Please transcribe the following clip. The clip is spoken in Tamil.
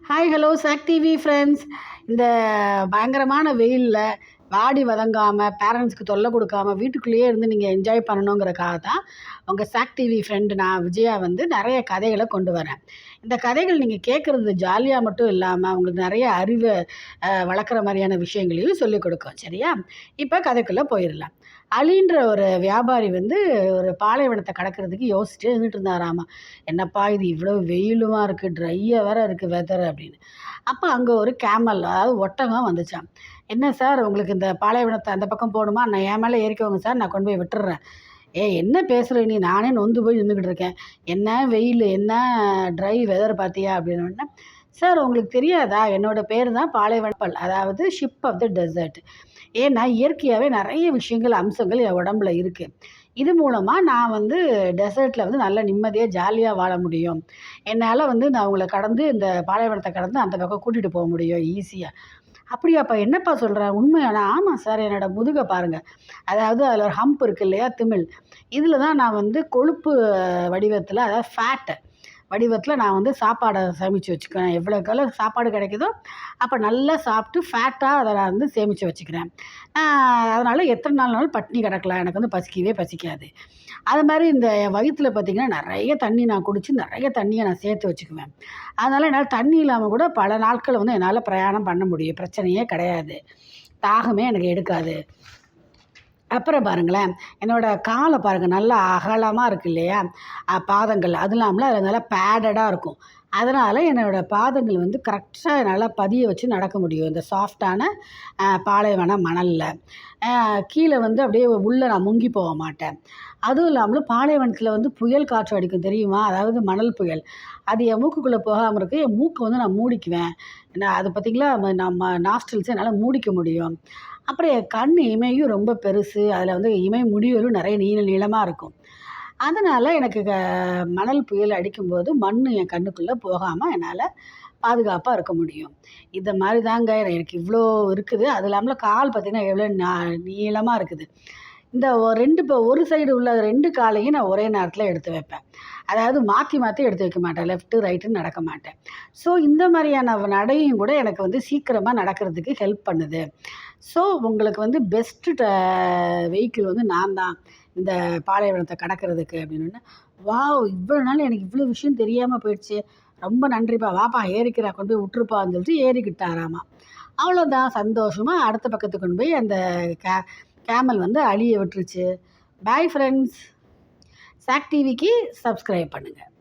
ஹாய் ஹலோ சாக் டிவி ஃப்ரெண்ட்ஸ். இந்த பயங்கரமான வெயிலில் வாடி வதங்காமல் பேரண்ட்ஸ்க்கு தொல்லை கொடுக்காமல் வீட்டுக்குள்ளேயே இருந்து நீங்கள் என்ஜாய் பண்ணணுங்கிறக்காக தான் உங்கள் சாக் டிவி ஃப்ரெண்டு நான் விஜயா நிறைய கதைகளை கொண்டு வரேன். இந்த கதைகள் நீங்கள் கேட்குறது ஜாலியாக மட்டும் இல்லாமல் உங்களுக்கு நிறைய அறிவை வளர்க்குற மாதிரியான விஷயங்களையும் சொல்லிக் கொடுக்கும். சரியா? இப்போ கதைக்குள்ளே போயிடலாம். அலின்ற ஒரு வியாபாரி ஒரு பாலைவனத்தை கடக்கிறதுக்கு யோசிச்சுட்டு இருந்துட்டு இருந்தாராமா. என்னப்பா இது இவ்வளோ வெயிலுமா இருக்குது, ட்ரையாக வேற இருக்குது வெதர் அப்படின்னு. அப்போ அங்கே ஒரு கேமல், அதாவது ஒட்டகம் வந்துச்சான். என்ன சார், உங்களுக்கு இந்த பாலைவனத்தை அந்த பக்கம் போகணுமா? நான் என் மேலே ஏறிக்கோங்க சார், நான் கொண்டு போய் விட்டுறேன். என்ன பேசுகிற நீ? நானே நொந்து போய் நின்றுக்கிட்டு இருக்கேன். என்ன வெயில், என்ன ட்ரை வெதர் பார்த்தியா அப்படின்னு. சார் உங்களுக்கு தெரியாதா, என்னோடய பேர் தான் பாலைவனப்பல், அதாவது ஷிப் ஆஃப் த டெசர்ட். ஏன்னா இயற்கையாகவே நிறைய விஷயங்கள் அம்சங்கள் என் உடம்புல இருக்குது. இது மூலமாக நான் டெசர்ட்டில் நல்ல நிம்மதியாக ஜாலியாக வாழ முடியும். என்னால் நான் உங்களை கடந்து இந்த பாலைவனத்தை கடந்து அந்த பக்கம் கூட்டிகிட்டு போக முடியும் ஈஸியாக. அப்படியாப்பா, என்னப்பா சொல்கிறேன், உண்மையானா? ஆமாம் சார், என்னோடய முதுகை பாருங்கள். அதாவது அதில் ஒரு ஹம்ப் இருக்குது இல்லையா, திமில். இதில் தான் நான் கொழுப்பு வடிவத்தில், அதாவது ஃபேட்டு வடிவத்தில் நான் சாப்பாடை சேமித்து வச்சுக்குவேன். எவ்வளோக்கு சாப்பாடு கிடைக்குதோ அப்போ நல்லா சாப்பிட்டு ஃபேட்டாக அதை நான் சேமித்து வச்சுக்கிறேன். அதனால் எத்தனை நாள்னாலும் பட்டினி கிடக்கலாம், எனக்கு பசிக்கவே பசிக்காது. அது மாதிரி இந்த வயிற்றில் பார்த்திங்கன்னா நிறைய தண்ணி நான் குடித்து நிறைய தண்ணியை நான் சேர்த்து வச்சுக்குவேன். அதனால் என்னால் தண்ணி இல்லாமல் கூட பல நாட்கள் என்னால் பிரயாணம் பண்ண முடியும், பிரச்சனையே கிடையாது. தாகமே எனக்கு எடுக்காது. அப்புறம் பாருங்களேன், என்னோடய காலை பாருங்கள், நல்லா அகலமாக இருக்குது இல்லையா பாதங்கள். அது இல்லாமல் அதில் நல்லா பேடடாக இருக்கும். அதனால் என்னோடய பாதங்கள் கரெக்டாக நல்லா பதிய வச்சு நடக்க முடியும் இந்த சாஃப்டான பாலைவன மணலில். கீழே அப்படியே உள்ளே நான் முங்கி போக மாட்டேன். அதுவும் இல்லாமல் பாலைவனத்தில் புயல் காற்று அடிக்கும் தெரியுமா, அதாவது மணல் புயல். அது என் மூக்குக்குள்ளே போகாமல் இருக்குது. என் மூக்கை நான் மூடிக்குவேன். அது பார்த்திங்களா, நம்ம நாஸ்ட்ரில்ஸை என்னால் மூடிக்க முடியும். அப்புறம் என் கண் இமையும் ரொம்ப பெருசு. அதில் இமை முடிவுகளும் நிறைய நீளமாக இருக்கும். அதனால் எனக்கு மணல் புயல் அடிக்கும்போது மண் என் கண்ணுக்குள்ளே போகாமல் என்னால் பாதுகாப்பாக இருக்க முடியும். இந்த மாதிரி தாங்க எனக்கு இவ்வளோ இருக்குது. அது இல்லாமல் கால் பார்த்திங்கன்னா எவ்வளோ நீளமாக இருக்குது. இந்த ஒரு சைடு உள்ள 2 காலையும் நான் ஒரே நேரத்தில் எடுத்து வைப்பேன். அதாவது மாற்றி மாற்றி எடுத்து வைக்க மாட்டேன், லெஃப்ட்டு ரைட்டுன்னு நடக்க மாட்டேன். ஸோ இந்த மாதிரியான நடையும் கூட எனக்கு சீக்கிரமாக நடக்கிறதுக்கு ஹெல்ப் பண்ணுது. ஸோ உங்களுக்கு பெஸ்ட்டு வெஹிக்கிள் நான் தான் இந்த பாலைவனத்தை கடக்கிறதுக்கு அப்படின்னு. வாவ், இவ்வளோ நாள் எனக்கு இவ்வளோ விஷயம் தெரியாமல் போயிடுச்சு, ரொம்ப நன்றிப்பா, வாப்பா ஏறிக்கிறா, கொண்டு போய் விட்டுருப்பான்னு சொல்லிட்டு ஏறிக்கிட்டாராமா. அவ்வளோதான், சந்தோஷமாக அடுத்த பக்கத்துக்கு கொண்டு போய் அந்த கேமல் அழிய விட்டுருச்சு. Bye friends. சாக் டிவிக்கு சப்ஸ்கிரைப் பண்ணுங்கள்.